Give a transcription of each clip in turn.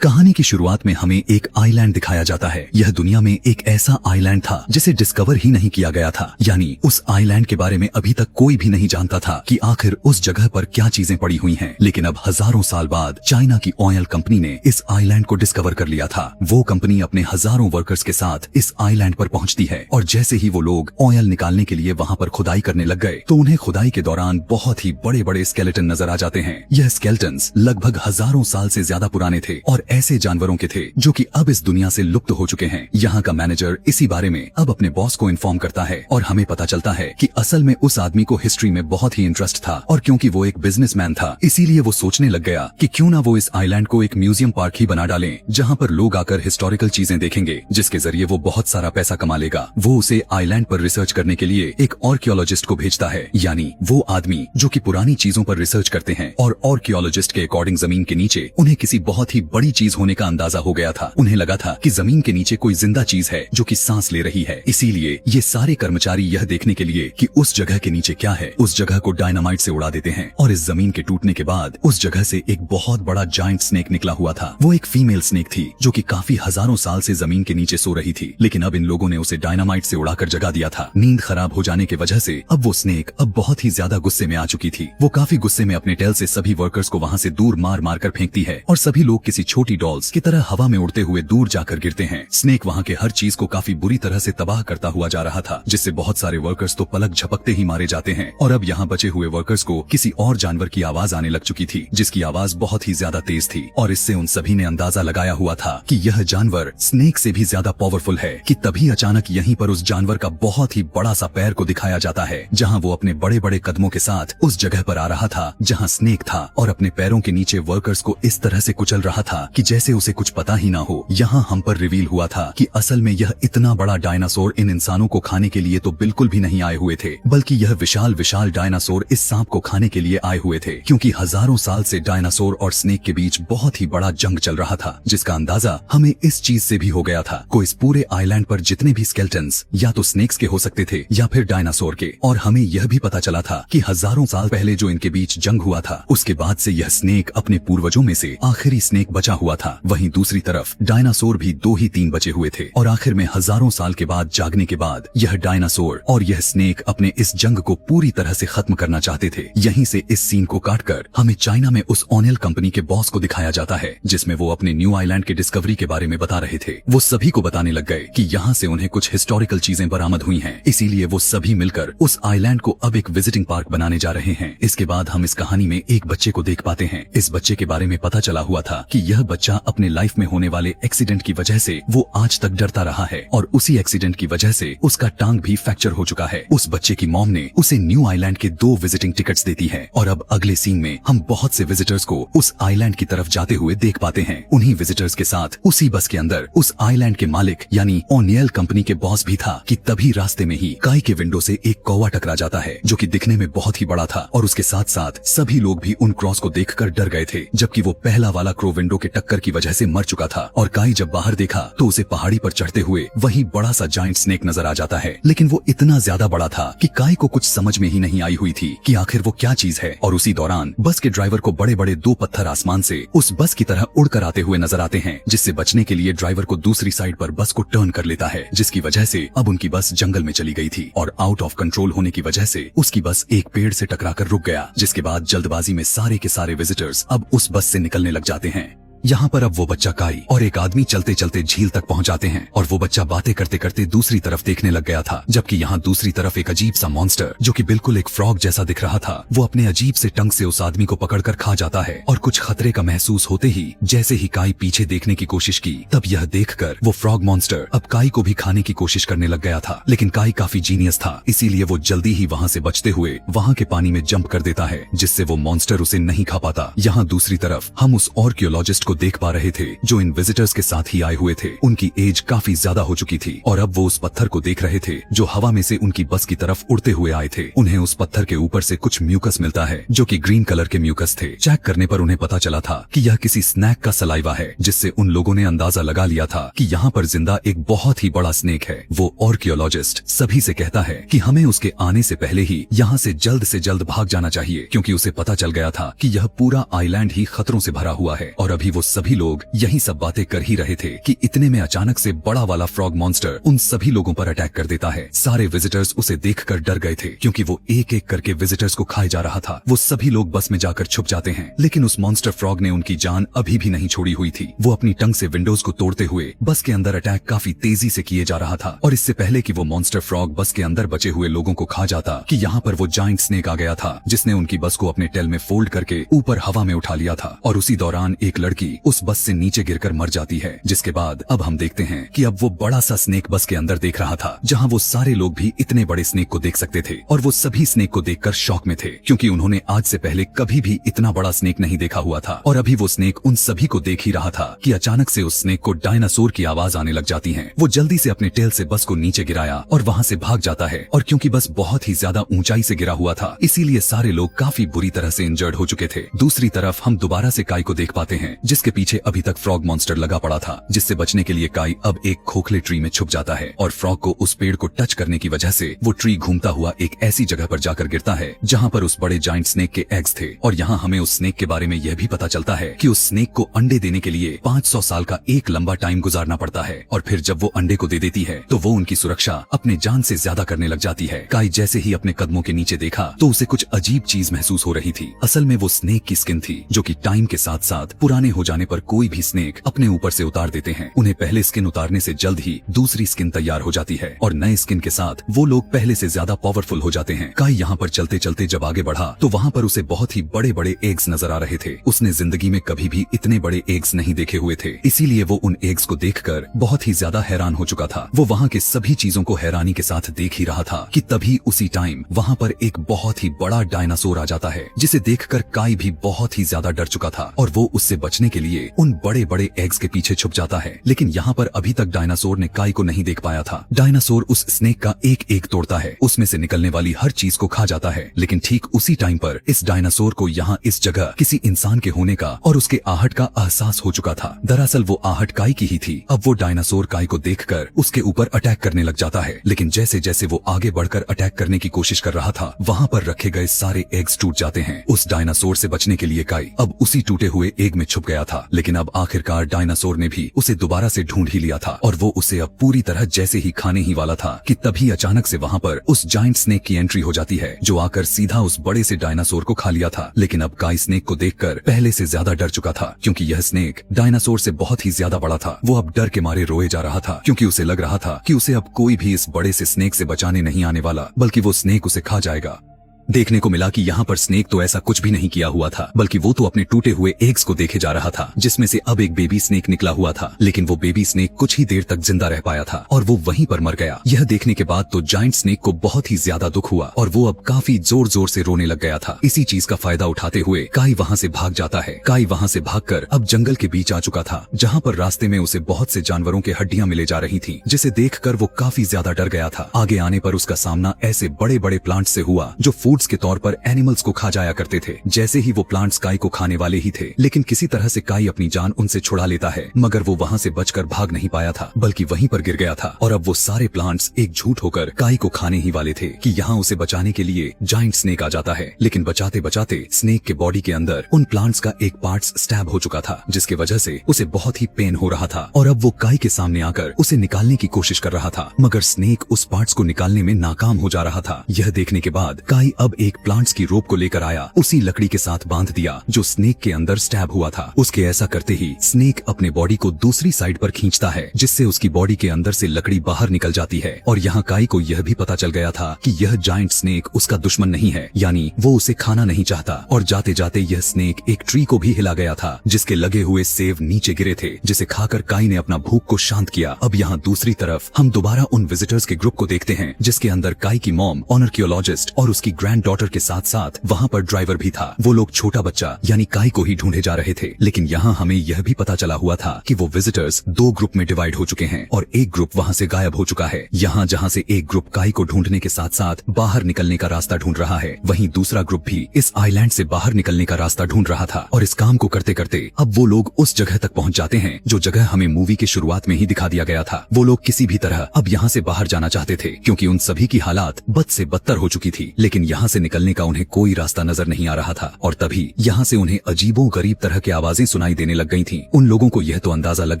कहानी की शुरुआत में हमें एक आइलैंड दिखाया जाता है। यह दुनिया में एक ऐसा आइलैंड था जिसे डिस्कवर ही नहीं किया गया था, यानी उस आइलैंड के बारे में अभी तक कोई भी नहीं जानता था कि आखिर उस जगह पर क्या चीजें पड़ी हुई हैं। लेकिन अब हजारों साल बाद चाइना की ऑयल कंपनी ने इस आइलैंड को डिस्कवर कर लिया था। वो कंपनी अपने हजारों वर्कर्स के साथ इस आइलैंड पर पहुंचती है और जैसे ही वो लोग ऑयल निकालने के लिए वहाँ पर खुदाई करने लग गए तो उन्हें खुदाई के दौरान बहुत ही बड़े बड़े स्केलेटन नजर आ जाते हैं। यह स्केलेटन्स लगभग हजारों साल से ज्यादा पुराने थे और ऐसे जानवरों के थे जो कि अब इस दुनिया से लुप्त हो चुके हैं। यहाँ का मैनेजर इसी बारे में अब अपने बॉस को इन्फॉर्म करता है और हमें पता चलता है कि असल में उस आदमी को हिस्ट्री में बहुत ही इंटरेस्ट था और क्योंकि वो एक बिजनेसमैन था इसीलिए वो सोचने लग गया कि क्यों ना वो इस आइलैंड को एक म्यूजियम पार्क ही बना डालें, जहाँ पर लोग आकर हिस्टोरिकल चीजें देखेंगे, जिसके जरिए वो बहुत सारा पैसा कमा लेगा। वो उसे आइलैंड पर रिसर्च करने के लिए एक आर्कियोलॉजिस्ट को भेजता है, यानी वो आदमी जो कि पुरानी चीजों पर रिसर्च करते हैं। और आर्कियोलॉजिस्ट के अकॉर्डिंग जमीन के नीचे उन्हें किसी बहुत ही बड़ी चीज होने का अंदाजा हो गया था। उन्हें लगा था कि जमीन के नीचे कोई जिंदा चीज है जो कि सांस ले रही है। इसीलिए ये सारे कर्मचारी यह देखने के लिए कि उस जगह के नीचे क्या है, उस जगह को डायनामाइट से उड़ा देते हैं। और इस जमीन के टूटने के बाद उस जगह से एक बहुत बड़ा जायंट स्नेक निकला हुआ था। वो एक फीमेल स्नेक थी जो कि काफी हजारों साल से जमीन के नीचे सो रही थी, लेकिन अब इन लोगों ने उसे डायनामाइट से उड़ाकर जगा दिया था। नींद खराब हो जाने की वजह से अब वो स्नेक अब बहुत ही ज्यादा गुस्से में आ चुकी थी। वो काफी गुस्से में अपने टेल से सभी वर्कर्स को वहाँ से दूर मार मार कर फेंकती है और सभी लोग किसी छोटी डॉल्स की तरह हवा में उड़ते हुए दूर जाकर गिरते हैं। स्नेक वहाँ के हर चीज को काफी बुरी तरह से तबाह करता हुआ जा रहा था, जिससे बहुत सारे वर्कर्स तो पलक झपकते ही मारे जाते हैं। और अब यहाँ बचे हुए वर्कर्स को किसी और जानवर की आवाज आने लग चुकी थी, जिसकी आवाज बहुत ही ज्यादा तेज थी और इससे उन सभी ने अंदाजा लगाया हुआ था कि यह जानवर स्नेक से भी ज्यादा पावरफुल है। कि तभी अचानक यहीं पर उस जानवर का बहुत ही बड़ा सा पैर को दिखाया जाता है, जहाँ वो अपने बड़े बड़े कदमों के साथ उस जगह पर आ रहा था जहाँ स्नेक था और अपने पैरों के नीचे वर्कर्स को इस तरह से कुचल रहा था कि जैसे उसे कुछ पता ही ना हो। यहाँ हम पर रिवील हुआ था कि असल में यह इतना बड़ा डायनासोर इन इंसानों को खाने के लिए तो बिल्कुल भी नहीं आए हुए थे, बल्कि यह विशाल विशाल डायनासोर इस सांप को खाने के लिए आए हुए थे। क्योंकि हजारों साल से डायनासोर और स्नेक के बीच बहुत ही बड़ा जंग चल रहा था, जिसका अंदाजा हमें इस चीज से भी हो गया था को इस पूरे आइलैंड पर जितने भी स्केलेटन्स या तो स्नेक्स के हो सकते थे या फिर डायनासोर के। और हमें यह भी पता चला था कि हजारों साल पहले जो इनके बीच जंग हुआ था उसके बाद से यह स्नेक अपने पूर्वजों में से आखिरी स्नेक बचा हुआ था। वहीं दूसरी तरफ डायनासोर भी 2 ही 3 बचे हुए थे और आखिर में हजारों साल के बाद जागने के बाद यह डायनासोर और यह स्नेक अपने इस जंग को पूरी तरह से खत्म करना चाहते थे। यहीं से इस सीन को काटकर हमें चाइना में उस ऑयल कंपनी के बॉस को दिखाया जाता है, जिसमें वो अपने न्यू आइलैंड के डिस्कवरी के बारे में बता रहे थे। वो सभी को बताने लग गए कि यहाँ से उन्हें कुछ हिस्टोरिकल चीजें बरामद हुई हैं, इसीलिए वो सभी मिलकर उस आइलैंड को अब एक विजिटिंग पार्क बनाने जा रहे हैं। इसके बाद हम इस कहानी में एक बच्चे को देख पाते हैं। इस बच्चे के बारे में पता चला हुआ था कि यह बच्चा अपने लाइफ में होने वाले एक्सीडेंट की वजह से वो आज तक डरता रहा है और उसी एक्सीडेंट की वजह से उसका टांग भी फ्रैक्चर हो चुका है। उस बच्चे की मॉम ने उसे न्यू आइलैंड के 2 विजिटिंग टिकट्स देती है और अब अगले सीन में हम बहुत से विजिटर्स को उस आइलैंड की तरफ जाते हुए देख पाते हैं। उन्हीं विजिटर्स के साथ उसी बस के अंदर उस आइलैंड के मालिक यानी ओनियल कंपनी के बॉस भी था कि तभी रास्ते में ही काई के विंडो से एक कौवा टकरा जाता है, जो कि दिखने में बहुत ही बड़ा था और उसके साथ साथ सभी लोग भी उन क्रॉस को देखकर डर गए थे, जबकि वो पहला वाला क्रो विंडो के टक्कर की वजह से मर चुका था। और काई जब बाहर देखा तो उसे पहाड़ी पर चढ़ते हुए वही बड़ा सा जायंट स्नेक नजर आ जाता है, लेकिन वो इतना ज्यादा बड़ा था कि काई को कुछ समझ में ही नहीं आई हुई थी कि आखिर वो क्या चीज है। और उसी दौरान बस के ड्राइवर को बड़े बड़े 2 पत्थर आसमान से उस बस की तरह उड़कर आते हुए नजर आते हैं, जिससे बचने के लिए ड्राइवर को दूसरी साइड पर बस को टर्न कर लेता है, जिसकी वजह से अब उनकी बस जंगल में चली गई थी और आउट ऑफ कंट्रोल होने की वजह से उसकी बस एक पेड़ से टकराकर रुक गया, जिसके बाद जल्दबाजी में सारे के सारे विजिटर्स अब उस बस से निकलने लग जाते हैं। यहाँ पर अब वो बच्चा काई और एक आदमी चलते चलते झील तक पहुँच जाते हैं और वो बच्चा बातें करते करते दूसरी तरफ देखने लग गया था, जबकि यहाँ दूसरी तरफ एक अजीब सा मॉन्स्टर जो कि बिल्कुल एक फ्रॉग जैसा दिख रहा था, वो अपने अजीब से टंग से उस आदमी को पकड़कर खा जाता है। और कुछ खतरे का महसूस होते ही जैसे ही काई पीछे देखने की कोशिश की, तब यह देखकर वो फ्रॉग मॉन्स्टर अब काई को भी खाने की कोशिश करने लग गया था। लेकिन काई काफी जीनियस था, इसीलिए वो जल्दी ही वहाँ से बचते हुए वहाँ के पानी में जंप कर देता है, जिससे वो मॉन्स्टर उसे नहीं खा पाता। यहाँ दूसरी तरफ हम उस आर्कियोलॉजिस्ट को देख पा रहे थे जो इन विजिटर्स के साथ ही आए हुए थे। उनकी एज काफी ज्यादा हो चुकी थी और अब वो उस पत्थर को देख रहे थे जो हवा में से उनकी बस की तरफ उड़ते हुए आए थे। उन्हें उस पत्थर के ऊपर से कुछ म्यूकस मिलता है जो कि ग्रीन कलर के म्यूकस थे। चेक करने पर उन्हें पता चला था कि यह किसी स्नैक का सलाइवा है, जिससे उन लोगों ने अंदाजा लगा लिया था कि यहाँ पर जिंदा एक बहुत ही बड़ा स्नेक है। वो आर्कियोलॉजिस्ट सभी से कहता है कि हमें उसके आने से पहले ही यहाँ से जल्द भाग जाना चाहिए, क्योंकि उसे पता चल गया था कि यह पूरा आइलैंड ही खतरों से भरा हुआ है और अभी वो सभी लोग यही सब बातें कर ही रहे थे कि इतने में अचानक से बड़ा वाला फ्रॉग मॉन्स्टर उन सभी लोगों पर अटैक कर देता है। सारे विजिटर्स उसे देखकर डर गए थे क्योंकि वो एक एक करके विजिटर्स को खाए जा रहा था। वो सभी लोग बस में जाकर छुप जाते हैं, लेकिन उस मॉन्स्टर फ्रॉग ने उनकी जान अभी भी नहीं छोड़ी हुई थी। वो अपनी टंग से विंडोज को तोड़ते हुए बस के अंदर अटैक काफी तेजी से किए जा रहा था। और इससे पहले कि वो मॉन्स्टर फ्रॉग बस के अंदर बचे हुए लोगों को खा जाता कि यहाँ पर वो जायंट स्नेक आ गया था, जिसने उनकी बस को अपने टेल में फोल्ड करके ऊपर हवा में उठा लिया था। और उसी दौरान एक लड़की उस बस से नीचे गिरकर मर जाती है। जिसके बाद अब हम देखते हैं कि अब वो बड़ा सा स्नेक बस के अंदर देख रहा था, जहाँ वो सारे लोग भी इतने बड़े स्नेक को देख सकते थे। और वो सभी स्नेक को देखकर शॉक में थे क्योंकि उन्होंने आज से पहले कभी भी इतना बड़ा स्नेक नहीं देखा हुआ था। और अभी वो स्नेक उन सभी को देख ही रहा था कि अचानक से उस स्नेक को डायनासोर की आवाज आने लग जाती है। वो जल्दी से अपने टेल से बस को नीचे गिराया और वहाँ से भाग जाता है। और क्योंकि बस बहुत ही ज्यादा ऊंचाई से गिरा हुआ था, इसीलिए सारे लोग काफी बुरी तरह से इंजर्ड हो चुके थे। दूसरी तरफ हम दोबारा से काई को देख पाते हैं, जिसके पीछे अभी तक फ्रॉग मॉन्स्टर लगा पड़ा था। जिससे बचने के लिए काई अब एक खोखले ट्री में छुप जाता है और फ्रॉग को उस पेड़ को टच करने की वजह से वो ट्री घूमता हुआ एक ऐसी जगह पर जाकर गिरता है जहाँ पर उस बड़े जायंट स्नेक के एग्स थे। और यहाँ हमें उस स्नेक के बारे में यह भी पता चलता है कि उस स्नेक को अंडे देने के लिए 500 साल का एक लंबा टाइम गुजारना पड़ता है। और फिर जब वो अंडे को दे देती है तो वो उनकी सुरक्षा अपने जान से ज्यादा करने लग जाती है। काई जैसे ही अपने कदमों के नीचे देखा तो उसे कुछ अजीब चीज महसूस हो रही थी। असल में वो स्नेक की स्किन थी, जो कि टाइम के साथ साथ पुराने हो जाने पर कोई भी स्नेक अपने ऊपर से उतार देते हैं। उन्हें पहले स्किन उतारने से जल्द ही दूसरी स्किन तैयार हो जाती है और नए स्किन के साथ वो लोग पहले से ज्यादा पावरफुल हो जाते हैं। काई यहाँ पर चलते चलते जब आगे बढ़ा तो वहाँ पर उसे बहुत ही बड़े बड़े एग्स नजर आ रहे थे। उसने जिंदगी में कभी भी इतने बड़े एग्स नहीं देखे हुए थे, इसीलिए वो उन एग्स को देखकर बहुत ही ज्यादा हैरान हो चुका था। वो वहाँ के सभी चीजों को हैरानी के साथ देख ही रहा था कि तभी उसी टाइम वहाँ पर एक बहुत ही बड़ा डायनासोर आ जाता है, जिसे देखकर काई भी बहुत ही ज्यादा डर चुका था और वो उससे बचने के लिए उन बड़े बड़े एग्स के पीछे छुप जाता है। लेकिन यहाँ पर अभी तक डायनासोर ने काई को नहीं देख पाया था। डायनासोर उस स्नेक का एक एक तोड़ता है, उसमें से निकलने वाली हर चीज को खा जाता है। लेकिन ठीक उसी टाइम पर इस डायनासोर को यहाँ इस जगह किसी इंसान के होने का और उसके आहट का एहसास हो चुका था। दरअसल वो आहट काई की ही थी। अब वो डायनासोर काई को देखकर उसके ऊपर अटैक करने लग जाता है। लेकिन जैसे जैसे वो आगे बढ़कर अटैक करने की कोशिश कर रहा था, वहाँ पर रखे गए सारे एग्स टूट जाते हैं। उस डायनासोर से बचने के लिए काई अब उसी टूटे हुए एग में छुप गया था। लेकिन अब आखिरकार डायनासोर ने भी उसे दोबारा से ढूंढ ही लिया था और वो उसे अब पूरी तरह जैसे ही खाने ही वाला था कि तभी अचानक से वहाँ पर उस जायंट स्नेक की एंट्री हो जाती है, जो आकर सीधा उस बड़े से डायनासोर को खा लिया था। लेकिन अब काई स्नेक को देखकर पहले से ज्यादा डर चुका था, क्योंकि यह स्नेक डायनासोर से बहुत ही ज्यादा बड़ा था। वो अब डर के मारे रोए जा रहा था, क्योंकि उसे लग रहा था कि उसे अब कोई भी इस बड़े से स्नेक से बचाने नहीं आने वाला, बल्कि वो स्नेक उसे खा जाएगा। देखने को मिला कि यहाँ पर स्नेक तो ऐसा कुछ भी नहीं किया हुआ था, बल्कि वो तो अपने टूटे हुए एग्स को देखे जा रहा था, जिसमें से अब एक बेबी स्नेक निकला हुआ था। लेकिन वो बेबी स्नेक कुछ ही देर तक जिंदा रह पाया था और वो वहीं पर मर गया। यह देखने के बाद तो जायंट स्नेक को बहुत ही ज्यादा दुख हुआ और वो अब काफी जोर जोर से रोने लग गया था। इसी चीज का फायदा उठाते हुए काई वहाँ से भाग जाता है। काई वहाँ से भागकर अब जंगल के बीच आ चुका था, जहाँ पर रास्ते में उसे बहुत से जानवरों के हड्डियां मिले जा रही थी, जिसे देखकर वो काफी ज्यादा डर गया था। आगे आने पर उसका सामना ऐसे बड़े बड़े प्लांट से हुआ जो फूड्स के तौर पर एनिमल्स को खा जाया करते थे। जैसे ही वो प्लांट्स काई को खाने वाले ही थे, लेकिन किसी तरह से काई अपनी जान उनसे छुड़ा लेता है, मगर वो वहाँ से बचकर भाग नहीं पाया था, बल्कि वहीं पर गिर गया था। और अब वो सारे प्लांट्स एक झूठ होकर काई को खाने ही वाले थे कि यहाँ उसे बचाने के लिए जायंट स्नेक आ जाता है। लेकिन बचाते बचाते स्नेक के बॉडी के अंदर उन प्लांट्स का एक पार्ट्स स्टैब हो चुका था, जिसके वजह से उसे बहुत ही पेन हो रहा था। और अब वो काई के सामने आकर उसे निकालने की कोशिश कर रहा था, मगर स्नेक उस पार्ट्स को निकालने में नाकाम हो जा रहा था। यह देखने के बाद काई अब एक प्लांट्स की रोप को लेकर आया, उसी लकड़ी के साथ बांध दिया जो स्नेक के अंदर स्टैब हुआ था। उसके ऐसा करते ही स्नेक अपने बॉडी को दूसरी साइड पर खींचता है, जिससे उसकी बॉडी के अंदर से लकड़ी बाहर निकल जाती है। और यहाँ काई को यह भी पता चल गया था कि यह जायंट स्नेक उसका दुश्मन नहीं है, यानी वो उसे खाना नहीं चाहता। और जाते जाते यह स्नेक एक ट्री को भी हिला गया था, जिसके लगे हुए सेब नीचे गिरे थे, जिसे खाकर काई ने अपना भूख को शांत किया। अब यहाँ दूसरी तरफ हम दोबारा उन विजिटर्स के ग्रुप को देखते हैं, जिसके अंदर काई की मॉम ऑनर्कियोलॉजिस्ट और उसकी ग्रैंड डॉटर के साथ साथ वहाँ पर ड्राइवर भी था। वो लोग छोटा बच्चा यानी काई को ही ढूंढे जा रहे थे। लेकिन यहाँ हमें यह भी पता चला हुआ था कि वो विजिटर्स दो ग्रुप में डिवाइड हो चुके हैं और एक ग्रुप वहाँ से गायब हो चुका है। यहाँ जहाँ से एक ग्रुप काई को ढूंढने के साथ साथ बाहर निकलने का रास्ता ढूंढ रहा है, वहीं दूसरा ग्रुप भी इस आइलैंड से बाहर निकलने का रास्ता ढूंढ रहा था। और इस काम को करते करते अब वो लोग उस जगह तक पहुँच जाते हैं जो जगह हमें मूवी के शुरुआत में ही दिखा दिया गया था। वो लोग किसी भी तरह अब यहाँ से बाहर जाना चाहते थे, क्योंकि उन सभी की हालात बद से बदतर हो चुकी थी। लेकिन यहाँ यहाँ से निकलने का उन्हें कोई रास्ता नजर नहीं आ रहा था और तभी यहाँ से उन्हें अजीबोगरीब तरह की आवाजें सुनाई देने लग गई थीं। उन लोगों को यह तो अंदाजा लग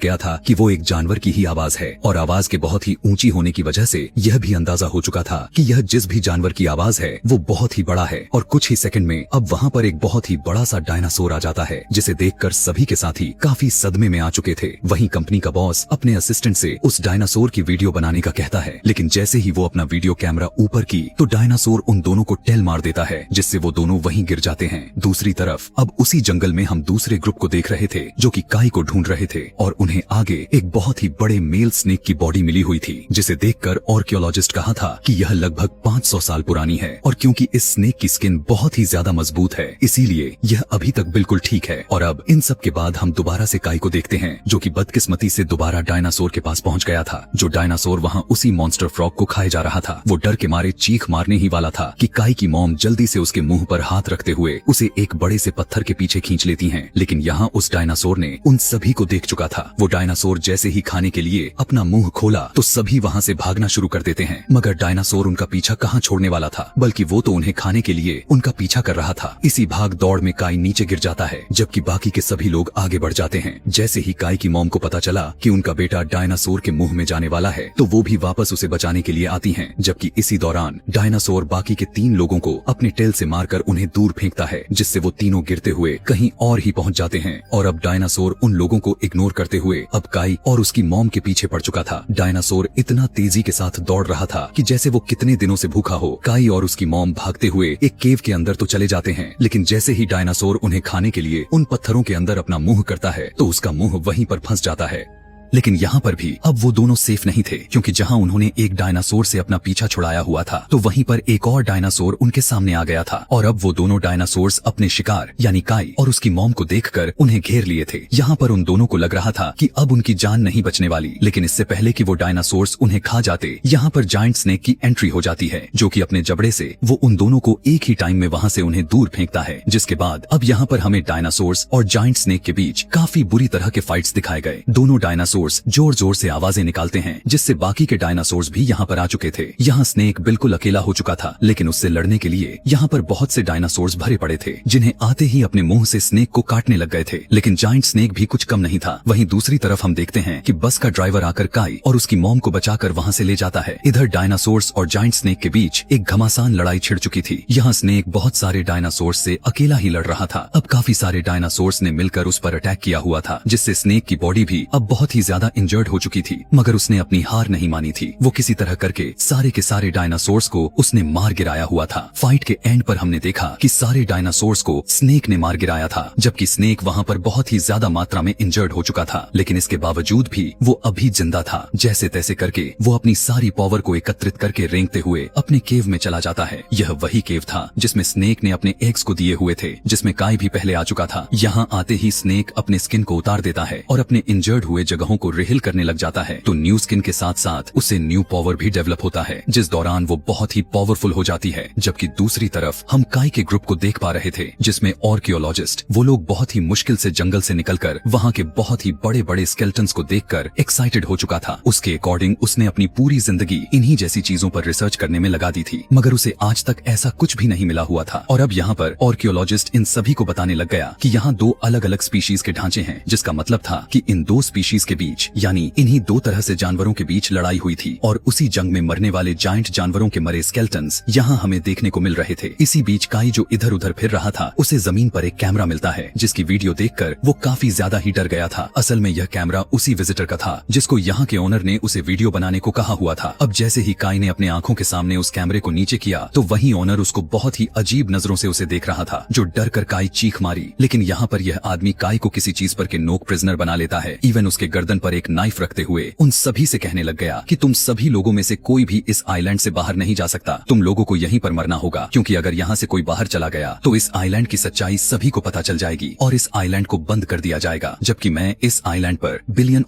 गया था कि वो एक जानवर की ही आवाज है और आवाज के बहुत ही ऊंची होने की वजह से यह भी अंदाजा हो चुका था कि यह जिस भी जानवर की आवाज है वो बहुत ही बड़ा है। और कुछ ही सेकंड में अब वहाँ पर एक बहुत ही बड़ा सा डायनासोर आ जाता है, जिसे देखकर सभी के साथी काफी सदमे में आ चुके थे। वहीं कंपनी का बॉस अपने असिस्टेंट से उस डायनासोर की वीडियो बनाने का कहता है, लेकिन जैसे ही वो अपना वीडियो कैमरा ऊपर की तो डायनासोर उन दोनों को टेल मार देता है, जिससे वो दोनों वहीं गिर जाते हैं। दूसरी तरफ अब उसी जंगल में हम दूसरे ग्रुप को देख रहे थे जो कि काई को ढूंढ रहे थे और उन्हें आगे एक बहुत ही बड़े मेल स्नेक की बॉडी मिली हुई थी, जिसे देखकर आर्कियोलॉजिस्ट कहा था कि यह लगभग 500 साल पुरानी है और क्योंकि इस स्नेक की स्किन बहुत ही ज्यादा मजबूत है इसीलिए यह अभी तक बिल्कुल ठीक है। और अब इन सब के बाद हम दोबारा से काई को देखते हैं, जो कि बदकिस्मती से दोबारा डायनासोर के पास पहुंच गया था। जो डायनासोर वहां उसी मॉन्स्टर फ्रॉग को खाए जा रहा था। वो डर के मारे चीख मारने ही वाला था कि काई की मॉम जल्दी से उसके मुंह पर हाथ रखते हुए उसे एक बड़े से पत्थर के पीछे खींच लेती हैं। लेकिन यहाँ उस डायनासोर ने उन सभी को देख चुका था। वो डायनासोर जैसे ही खाने के लिए अपना मुंह खोला तो सभी वहाँ से भागना शुरू कर देते हैं, मगर डायनासोर उनका पीछा कहाँ छोड़ने वाला था, बल्कि वो तो उन्हें खाने के लिए उनका पीछा कर रहा था। इसी भाग दौड़ में काई नीचे गिर जाता है, जबकि बाकी के सभी लोग आगे बढ़ जाते हैं। जैसे ही काई की मॉम को पता चला कि उनका बेटा डायनासोर के मुंह में जाने वाला है तो वो भी वापस उसे बचाने के लिए आती हैं, जबकि इसी दौरान डायनासोर बाकी के 3 लोगों को अपने टेल से मारकर उन्हें दूर फेंकता है, जिससे वो तीनों गिरते हुए कहीं और ही पहुंच जाते हैं। और अब डायनासोर उन लोगों को इग्नोर करते हुए अब काई और उसकी मॉम के पीछे पड़ चुका था। डायनासोर इतना तेजी के साथ दौड़ रहा था कि जैसे वो कितने दिनों से भूखा हो। काई और उसकी मॉम भागते हुए एक केव के अंदर तो चले जाते हैं, लेकिन जैसे ही डायनासोर उन्हें खाने के लिए उन पत्थरों के अंदर अपना मुंह करता है तो उसका मुंह वहीं पर फंस जाता है। लेकिन यहाँ पर भी अब वो दोनों सेफ नहीं थे, क्योंकि जहाँ उन्होंने एक डायनासोर से अपना पीछा छुड़ाया हुआ था तो वहीं पर एक और डायनासोर उनके सामने आ गया था और अब वो दोनों डायनासोर्स अपने शिकार यानी काई और उसकी मॉम को देखकर उन्हें घेर लिए थे। यहाँ पर उन दोनों को लग रहा था कि अब उनकी जान नहीं बचने वाली, लेकिन इससे पहले कि वो डायनासोर्स उन्हें खा जाते यहाँ पर जायंट स्नेक की एंट्री हो जाती है, जो कि अपने जबड़े से वो उन दोनों को एक ही टाइम में वहाँ से उन्हें दूर फेंकता है। जिसके बाद अब यहाँ पर हमें डायनासोर्स और जायंट स्नेक के बीच काफी बुरी तरह के फाइट्स दिखाए गए। दोनों डायनासोर्स जोर जोर से आवाजें निकालते हैं, जिससे बाकी के डायनासोर्स भी यहाँ पर आ चुके थे। यहाँ स्नेक बिल्कुल अकेला हो चुका था, लेकिन उससे लड़ने के लिए यहाँ पर बहुत से डायनासोर्स भरे पड़े थे, जिन्हें आते ही अपने मुंह से स्नेक को काटने लग गए थे। लेकिन जायंट स्नेक भी कुछ कम नहीं था। वहीं दूसरी तरफ हम देखते हैं कि बस का ड्राइवर आकर काई और उसकी मॉम को बचाकर वहाँ से ले जाता है। इधर डायनासोर्स और जायंट स्नेक के बीच एक घमासान लड़ाई छिड़ चुकी थी। यहाँ स्नेक बहुत सारे डायनासोर्स से अकेला ही लड़ रहा था। अब काफी सारे डायनासोर्स ने मिलकर उस पर अटैक किया हुआ था, जिससे स्नेक की बॉडी भी अब बहुत ही ज्यादा इंजर्ड हो चुकी थी, मगर उसने अपनी हार नहीं मानी थी। वो किसी तरह करके सारे के सारे डायनासोर्स को उसने मार गिराया हुआ था। फाइट के एंड पर हमने देखा कि सारे डायनासोर्स को स्नेक ने मार गिराया था, जबकि स्नेक वहाँ पर बहुत ही ज्यादा मात्रा में इंजर्ड हो चुका था। लेकिन इसके बावजूद भी वो अभी जिंदा था। जैसे तैसे करके वो अपनी सारी पावर को एकत्रित करके रेंगते हुए अपने केव में चला जाता है। यह वही केव था जिसमें स्नेक ने अपने एग्स को दिए हुए थे, जिसमें काई भी पहले आ चुका था। यहाँ आते ही स्नेक अपने स्किन को उतार देता है और अपने इंजर्ड हुए जगहों को रिहील करने लग जाता है। तो न्यू स्किन के साथ साथ उसे न्यू पावर भी डेवलप होता है, जिस दौरान वो बहुत ही पावरफुल हो जाती है। जबकि दूसरी तरफ हम काई के ग्रुप को देख पा रहे थे, जिसमें आर्कियोलॉजिस्ट वो लोग बहुत ही मुश्किल से जंगल से निकलकर वहाँ के बहुत ही बड़े बड़े स्केलेटन्स को देखकर एक्साइटेड हो चुका था। उसके अकॉर्डिंग उसने अपनी पूरी जिंदगी इन्हीं जैसी चीजों पर रिसर्च करने में लगा दी थी, मगर उसे आज तक ऐसा कुछ भी नहीं मिला हुआ था। और अब यहाँ पर आर्कियोलॉजिस्ट इन सभी को बताने लग गया कि यहाँ 2 अलग अलग स्पीशीज के ढांचे हैं, जिसका मतलब था कि इन 2 स्पीशीज के बीच यानी इन्हीं 2 तरह से जानवरों के बीच लड़ाई हुई थी और उसी जंग में मरने वाले जायंट जानवरों के मरे स्केलेटन्स यहाँ हमें देखने को मिल रहे थे। इसी बीच काई जो इधर उधर फिर रहा था, उसे जमीन पर एक कैमरा मिलता है, जिसकी वीडियो देखकर वो काफी ज्यादा ही डर गया था। असल में यह कैमरा उसी विजिटर का था जिसको यहाँ के ओनर ने उसे वीडियो बनाने को कहा हुआ था। अब जैसे ही काई ने अपने आंखों के सामने उस कैमरे को नीचे किया तो वही ओनर उसको बहुत ही अजीब नजरों से उसे देख रहा था, जो डर कर काई चीख मारी। लेकिन यहाँ पर यह आदमी काई को किसी चीज पर के नोक प्रिजनर बना लेता है। इवन उसके गर्दन पर एक नाइफ रखते हुए उन सभी से कहने लग गया कि तुम सभी लोगों में से कोई भी इस आइलैंड से बाहर नहीं जा सकता। तुम लोगों को यहीं पर मरना होगा, क्योंकि अगर यहाँ से कोई बाहर चला गया तो इस आइलैंड की सच्चाई सभी को पता चल जाएगी और इस आइलैंड को बंद कर दिया जाएगा। जबकि मैं इस आइलैंड पर $billion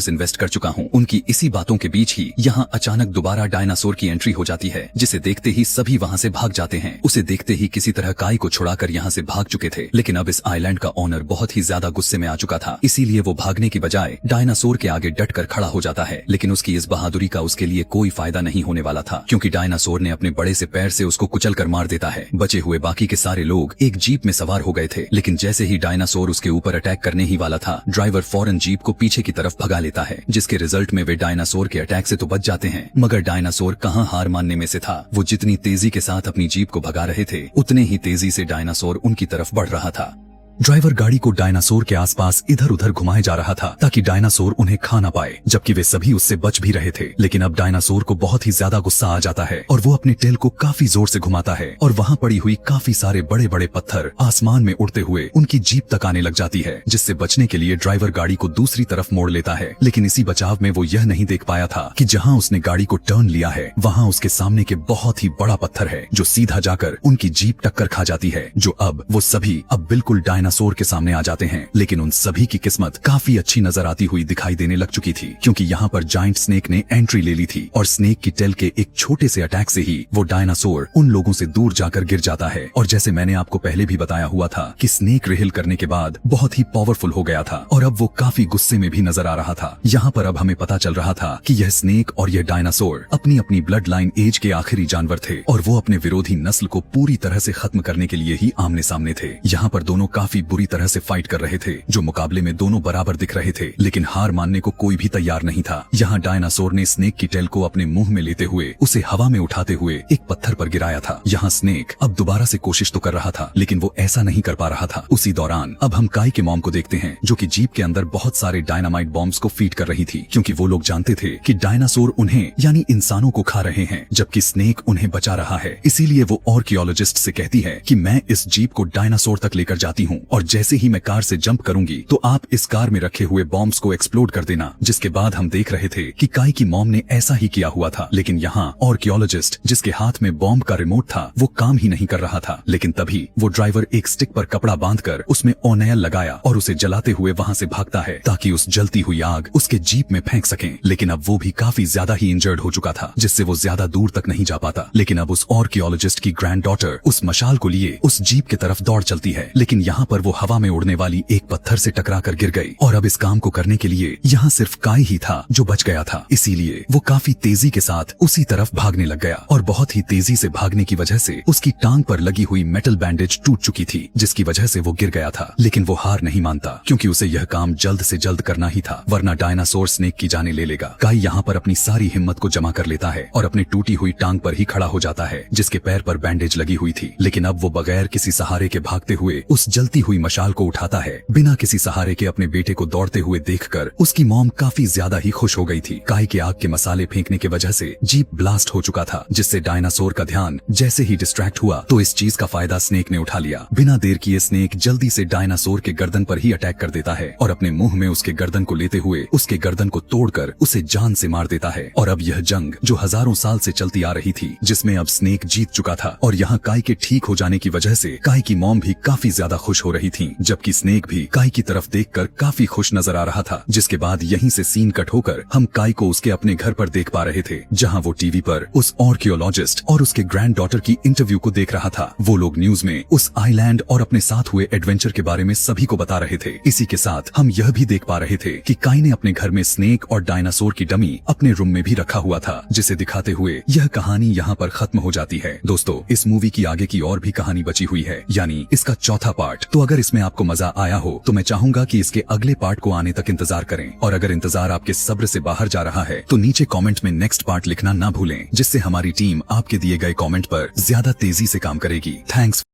इन्वेस्ट कर चुका हूँ। उनकी इसी बातों के बीच ही यहाँ अचानक दोबारा डायनासोर की एंट्री हो जाती है, जिसे देखते ही सभी वहाँ से भाग जाते हैं। उसे देखते ही किसी तरह काई को छुड़ाकर यहाँ से भाग चुके थे, लेकिन अब इस आइलैंड का ओनर बहुत ही ज्यादा गुस्से में आ चुका था। इसीलिए वो भागने की बजाय डायनासोर डायनासोर के आगे डट कर खड़ा हो जाता है, लेकिन उसकी इस बहादुरी का उसके लिए कोई फायदा नहीं होने वाला था, क्योंकि डायनासोर ने अपने बड़े से पैर से उसको कुचल कर मार देता है। बचे हुए बाकी के सारे लोग एक जीप में सवार हो गए थे, लेकिन जैसे ही डायनासोर उसके ऊपर अटैक करने ही वाला था, ड्राइवर फौरन जीप को पीछे की तरफ भगा लेता है, जिसके रिजल्ट में वे डायनासोर के अटैक से तो बच जाते हैं, मगर डायनासोर कहां हार मानने में से था। वो जितनी तेजी के साथ अपनी जीप को भगा रहे थे, उतने ही तेजी से डायनासोर उनकी तरफ बढ़ रहा था। ड्राइवर गाड़ी को डायनासोर के आसपास इधर उधर घुमाए जा रहा था ताकि डायनासोर उन्हें खा ना पाए, जबकि वे सभी उससे बच भी रहे थे। लेकिन अब डायनासोर को बहुत ही ज्यादा गुस्सा आ जाता है और वो अपने टेल को काफी जोर से घुमाता है और वहाँ पड़ी हुई काफी सारे बड़े बड़े पत्थर आसमान में उड़ते हुए उनकी जीप तक आने लग जाती है, जिससे बचने के लिए ड्राइवर गाड़ी को दूसरी तरफ मोड़ लेता है। लेकिन इसी बचाव में वो यह नहीं देख पाया था कि जहाँ उसने गाड़ी को टर्न लिया है, वहाँ उसके सामने के बहुत ही बड़ा पत्थर है जो सीधा जाकर उनकी जीप टक्कर खा जाती है, जो अब वो सभी अब बिल्कुल डायनासोर के सामने आ जाते हैं। लेकिन उन सभी की किस्मत काफी अच्छी नजर आती हुई दिखाई देने लग चुकी थी, क्योंकि यहाँ पर जायंट स्नेक ने एंट्री ले ली थी और स्नेक की टेल के एक छोटे से अटैक से ही वो डायनासोर उन लोगों से दूर जाकर गिर जाता है। और जैसे मैंने आपको पहले भी बताया हुआ था कि स्नेक रिहिल करने के बाद बहुत ही पावरफुल हो गया था और अब वो काफी गुस्से में भी नजर आ रहा था। यहाँ पर अब हमें पता चल रहा था कि यह स्नेक और यह डायनासोर अपनी अपनी ब्लड लाइन एज के आखिरी जानवर थे और वो अपने विरोधी नस्ल को पूरी तरह से खत्म करने के लिए ही आमने सामने थे। यहाँ पर दोनों काफी बुरी तरह से फाइट कर रहे थे, जो मुकाबले में दोनों बराबर दिख रहे थे, लेकिन हार मानने को कोई भी तैयार नहीं था। यहाँ डायनासोर ने स्नेक की टेल को अपने मुंह में लेते हुए उसे हवा में उठाते हुए एक पत्थर पर गिराया था। यहाँ स्नेक अब दोबारा से कोशिश तो कर रहा था, लेकिन वो ऐसा नहीं कर पा रहा था। उसी दौरान अब हम काई के मॉम को देखते हैं, जो कि जीप के अंदर बहुत सारे डायनामाइट बॉम्ब्स को फीड कर रही थी, क्योंकि वो लोग जानते थे कि डायनासोर उन्हें यानी इंसानों को खा रहे हैं, जबकि स्नेक उन्हें बचा रहा है। इसीलिए वो आर्कियोलॉजिस्ट से कहती है कि मैं इस जीप को डायनासोर तक लेकर जाती हूँ और जैसे ही मैं कार से जंप करूंगी तो आप इस कार में रखे हुए बॉम्ब्स को एक्सप्लोड कर देना। जिसके बाद हम देख रहे थे कि काई की मॉम ने ऐसा ही किया हुआ था, लेकिन यहाँ आर्कियोलॉजिस्ट जिसके हाथ में बॉम्ब का रिमोट था वो काम ही नहीं कर रहा था। लेकिन तभी वो ड्राइवर एक स्टिक पर कपड़ा बांधकर उसमें ओनेल लगाया और उसे जलाते हुए वहाँ से भागता है ताकि उस जलती हुई आग उसके जीप में फेंक सकें। लेकिन अब वो भी काफी ज्यादा ही इंजर्ड हो चुका था, जिससे वो ज्यादा दूर तक नहीं जा पाता। लेकिन अब उस आर्कियोलॉजिस्ट की ग्रैंड डॉटर उस मशाल को लिए उस जीप की तरफ दौड़ चलती है, लेकिन यहाँ पर वो हवा में उड़ने वाली एक पत्थर से टकरा कर गिर गई और अब इस काम को करने के लिए यहाँ सिर्फ काई ही था जो बच गया था। इसीलिए वो काफी तेजी के साथ उसी तरफ भागने लग गया और बहुत ही तेजी से भागने की वजह से उसकी टांग पर लगी हुई मेटल बैंडेज टूट चुकी थी, जिसकी वजह से वो गिर गया था। लेकिन वो हार नहीं मानता, क्योंकि उसे यह काम जल्द से जल्द करना ही था, वरना डायनासोर स्नेक की जाने ले लेगा। काई यहाँ पर अपनी सारी हिम्मत को जमा कर लेता है और अपनी टूटी हुई टांग पर ही खड़ा हो जाता है, जिसके पैर पर बैंडेज लगी हुई थी। लेकिन अब वो बगैर किसी सहारे के भागते हुए उस जलती हुई मशाल को उठाता है। बिना किसी सहारे के अपने बेटे को दौड़ते हुए देखकर उसकी मॉम काफी ज्यादा ही खुश हो गई थी। काई के आग के मसाले फेंकने की वजह से जीप ब्लास्ट हो चुका था, जिससे डायनासोर का ध्यान जैसे ही डिस्ट्रैक्ट हुआ तो इस चीज का फायदा स्नेक ने उठा लिया। बिना देर किए स्नेक जल्दी से डायनासोर के गर्दन पर ही अटैक कर देता है और अपने मुंह में उसके गर्दन को लेते हुए उसके गर्दन को तोड़कर उसे जान से मार देता है। और अब यह जंग जो हजारों साल से चलती आ रही थी, जिसमें अब स्नेक जीत चुका था और यहाँ काई के ठीक हो जाने की वजह से काई की मॉम भी काफी ज्यादा खुश हो रही थी, जबकि स्नेक भी काई की तरफ देखकर काफी खुश नजर आ रहा था। जिसके बाद यहीं से सीन कट होकर हम काई को उसके अपने घर पर देख पा रहे थे, जहां वो टीवी पर उस आर्कियोलॉजिस्ट और उसके ग्रैंड डॉटर की इंटरव्यू को देख रहा था। वो लोग न्यूज में उस आइलैंड और अपने साथ हुए एडवेंचर के बारे में सभी को बता रहे थे। इसी के साथ हम यह भी देख पा रहे थे कि काई ने अपने घर में स्नेक और डायनासोर की डमी अपने रूम में भी रखा हुआ था, जिसे दिखाते हुए यह कहानी यहाँ पर खत्म हो जाती है। दोस्तों, इस मूवी की आगे की और भी कहानी बची हुई है, यानी इसका चौथा पार्ट। तो अगर इसमें आपको मजा आया हो तो मैं चाहूंगा कि इसके अगले पार्ट को आने तक इंतजार करें, और अगर इंतजार आपके सब्र से बाहर जा रहा है तो नीचे कमेंट में नेक्स्ट पार्ट लिखना ना भूलें, जिससे हमारी टीम आपके दिए गए कमेंट पर ज्यादा तेजी से काम करेगी। थैंक्स।